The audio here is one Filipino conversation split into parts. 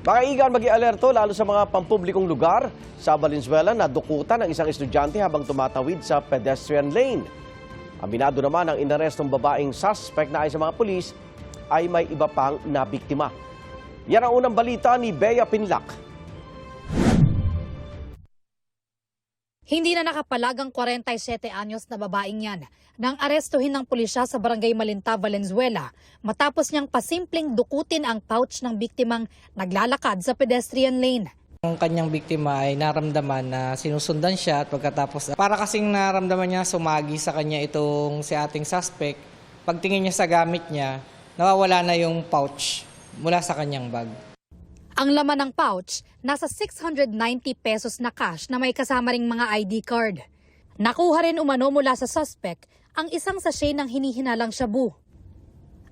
Makaigan mag-i-alerto lalo sa mga pampublikong lugar sa Valenzuela na dukutan ng isang estudyante habang tumatawid sa pedestrian lane. Aminado naman ang inarestong babaeng suspect na ay sa mga pulis ay may iba pang nabiktima. Yan ang unang balita ni Bea Pinlac. Hindi na nakapalag ang 47 anyos na babaeng yan nang arestuhin ng pulisya sa Barangay Malinta, Valenzuela matapos niyang pasimpleng dukutin ang pouch ng biktimang naglalakad sa pedestrian lane. Ang kanyang biktima ay naramdaman na sinusundan siya at pagkatapos para kasing naramdaman niya sumagi sa kanya itong si ating suspect. Pagtingin niya sa gamit niya, nawawala na yung pouch mula sa kanyang bag. Ang laman ng pouch, nasa 690 pesos na cash na may kasama ring mga ID card. Nakuha rin umano mula sa suspect ang isang sachet ng hinihinalang shabu.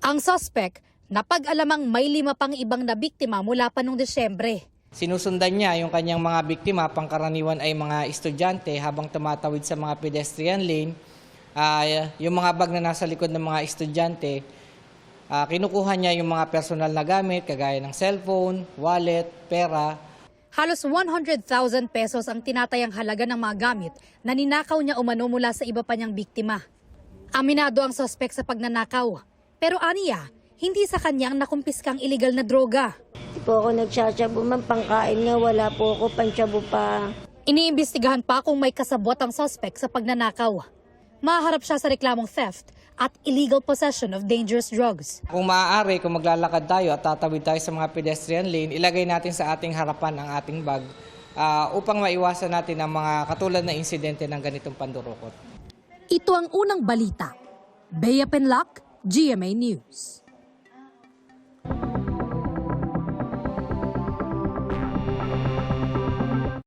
Ang suspect, napag-alamang may 5 pang ibang nabiktima mula pa noong Desyembre. Sinusundan niya yung kanyang mga biktima, pangkaraniwan ay mga estudyante habang tumatawid sa mga pedestrian lane. Yung mga bag na nasa likod ng mga estudyante, kinukuha niya yung mga personal na gamit kagaya ng cellphone, wallet, pera. Halos 100,000 pesos ang tinatayang halaga ng mga gamit na ninakaw niya umano mula sa iba pa niyang biktima. Aminado ang suspect sa pagnanakaw, pero aniya, hindi sa kanyang nakumpiskang iligal na droga. Hindi po ako nagsasyabu man, pangkain nga wala po ako, pansyabu pa. Iniimbestigahan pa kung may kasabwat ang suspect sa pagnanakaw. Maharap siya sa reklamong theft at illegal possession of dangerous drugs. Kung maaari, kung maglalakad tayo at tatawid tayo sa mga pedestrian lane, ilagay natin sa ating harapan ang ating bag upang maiwasan natin ang mga katulad na insidente ng ganitong pandurukot. Ito ang unang balita. Bea Pinlac, GMA News.